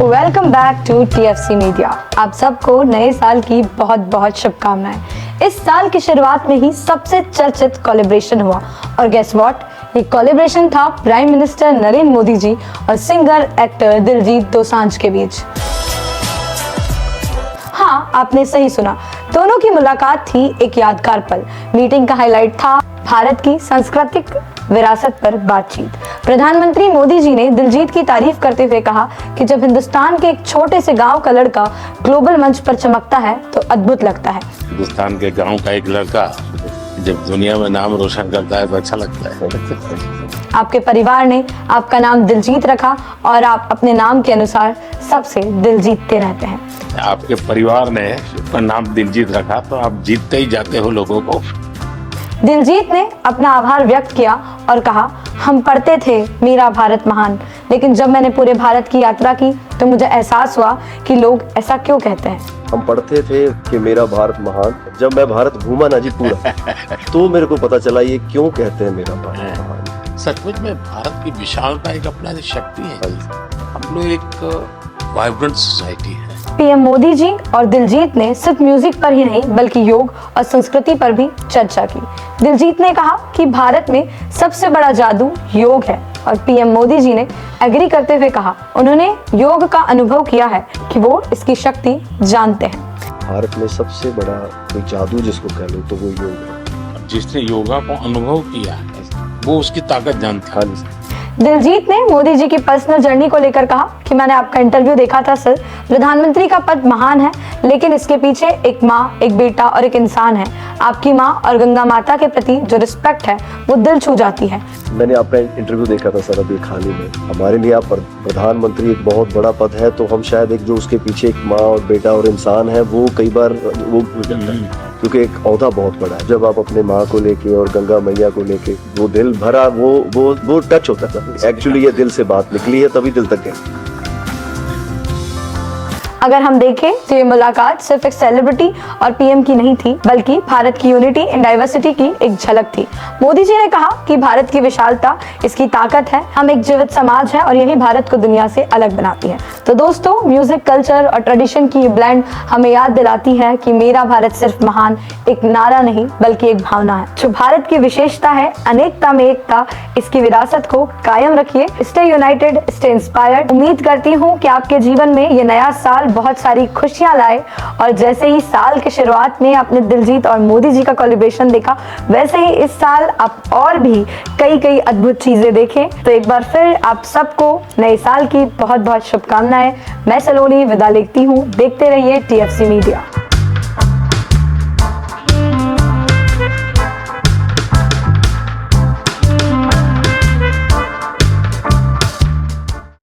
Welcome back to TFC media. आप सबको नए साल की बहुत बहुत शुभकामनाएं। इस साल की शुरुआत में ही सबसे चर्चित कोलैबोरेशन हुआ और गेस व्हाट, ये कोलैबोरेशन था प्राइम मिनिस्टर नरेंद्र मोदी जी और सिंगर एक्टर दिलजीत दोसांझ के बीच। हाँ, आपने सही सुना, दोनों की मुलाकात थी एक यादगार पल। मीटिंग का हाईलाइट था भारत की सांस्कृतिक विरासत पर बातचीत। प्रधानमंत्री मोदी जी ने दिलजीत की तारीफ करते हुए कहा कि जब हिंदुस्तान के एक छोटे से गांव का लड़का ग्लोबल मंच पर चमकता है तो अद्भुत लगता है। हिंदुस्तान के गांव का एक लड़का जब दुनिया में नाम रोशन करता है तो अच्छा लगता है। आपके परिवार ने आपका नाम दिलजीत रखा और आप अपने नाम के अनुसार सबसे दिल जीतते रहते हैं। आपके परिवार ने अपना नाम दिलजीत रखा तो आप जीतते ही जाते हो लोगों को। दिलजीत ने अपना आभार व्यक्त किया और कहा, हम पढ़ते थे मेरा भारत महान, लेकिन जब मैंने पूरे भारत की यात्रा की तो मुझे एहसास हुआ कि लोग ऐसा क्यों कहते हैं। हम पढ़ते थे कि मेरा भारत महान, जब मैं भारत घूमा ना जी पूरा तो मेरे को पता चला ये क्यों कहते हैं मेरा भारत महान। सचमुच में भारत की विशालता एक अपना शक्ति है। हम लोग एक वाइब्रेंट सोसाइटी है। पीएम मोदी जी और दिलजीत ने सिर्फ म्यूजिक पर ही नहीं बल्कि योग और संस्कृति पर भी चर्चा की। दिलजीत ने कहा कि भारत में सबसे बड़ा जादू योग है और पीएम मोदी जी ने एग्री करते हुए कहा उन्होंने योग का अनुभव किया है कि वो इसकी शक्ति जानते हैं। भारत में सबसे बड़ा कोई जादू जिसको कह लो तो वो योग है। जिसने योगा को अनुभव किया है वो उसकी ताकत जानता है। दिलजीत ने मोदी जी की पर्सनल जर्नी को लेकर कहा कि मैंने आपका इंटरव्यू देखा था सर, प्रधानमंत्री का पद महान है लेकिन इसके पीछे एक माँ, एक बेटा और एक इंसान है। आपकी माँ और गंगा माता के प्रति जो रिस्पेक्ट है वो दिल छू जाती है। मैंने आपका इंटरव्यू देखा था सर अभी हाल ही में। हमारे लिए आप प्रधानमंत्री एक बहुत बड़ा पद है तो हम शायद एक जो उसके पीछे एक माँ और बेटा और इंसान है वो कई बार वो भूल जाता है क्योंकि एक औहदा बहुत बड़ा है। जब आप अपने माँ को लेके और गंगा मैया को लेके वो दिल भरा वो टच होता था। एक्चुअली ये दिल से बात निकली है तभी दिल तक गई। अगर हम देखें तो ये मुलाकात सिर्फ एक सेलिब्रिटी और पीएम की नहीं थी बल्कि भारत की यूनिटी इन डाइवर्सिटी की एक झलक थी। मोदी जी ने कहा कि भारत की विशालता इसकी ताकत है, हम एक जीवित समाज है और यही भारत को दुनिया से अलग बनाती है। तो दोस्तों, म्यूजिक, कल्चर और ट्रेडिशन की ब्लेंड हमें याद दिलाती है कि मेरा भारत सिर्फ महान एक नारा नहीं बल्कि एक भावना है। जो भारत की विशेषता है, अनेकता में एकता, इसकी विरासत को कायम रखिए। Stay United, stay inspired. उम्मीद करती हूँ कि आपके जीवन में ये नया साल बहुत सारी खुशियां लाए और जैसे ही साल की शुरुआत में आपने दिलजीत और मोदी जी का कोलैबोरेशन देखा वैसे ही इस साल आप और भी कई अद्भुत चीजें देखें। तो एक बार फिर आप सबको नए साल की बहुत बहुत शुभकामनाएं। मैं सलोनी विदा लेती हूँ। देखते रहिए TFC मीडिया।